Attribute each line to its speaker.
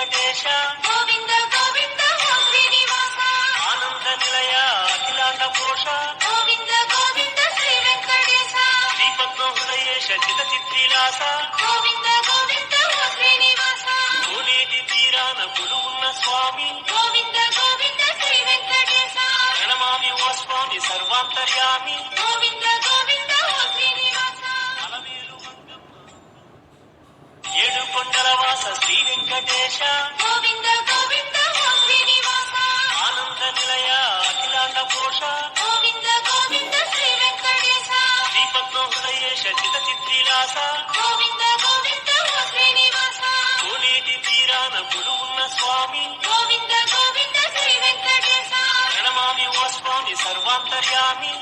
Speaker 1: వెంకటేశ
Speaker 2: గోవింద గోవింద ఓ శ్రీనివాస
Speaker 1: ఆనంద నిలయ అఖిలాండ పోష
Speaker 2: గోవింద గోవింద శ్రీ వెంకటేశ
Speaker 1: శ్రీపద్మ హృదయేశ చిత చిత్రీలాస
Speaker 2: గోవింద గోవింద ఓ శ్రీనివాస
Speaker 1: కోనేటి తీరాన కొలువున్న స్వామి
Speaker 2: గోవింద గోవింద శ్రీ వెంకటేశ
Speaker 1: ప్రణమామి ఓ స్వామి సర్వాంతర్యామి
Speaker 2: గోవింద గోవింద ఓ శ్రీనివాస
Speaker 1: అలవేలు ఏడు కొండల వాస శ్రీ వెంకటేశ
Speaker 2: గోవింద గోవింద ఓ శ్రీనివాస
Speaker 1: ఆనంద నిలయ అఖిలాండ పోష
Speaker 2: గోవింద గోవింద శ్రీ వెంకటేశ
Speaker 1: శ్రీపద్మ హృదయేశ చిత చిత్రీలాస
Speaker 2: గోవింద గోవింద ఓ శ్రీనివాస
Speaker 1: కోనేటి తీరాన కొలువున్న స్వామి
Speaker 2: గోవింద గోవింద శ్రీ వెంకటేశ
Speaker 1: ప్రణమామి ఓ స్వామి సర్వాంతర్యామి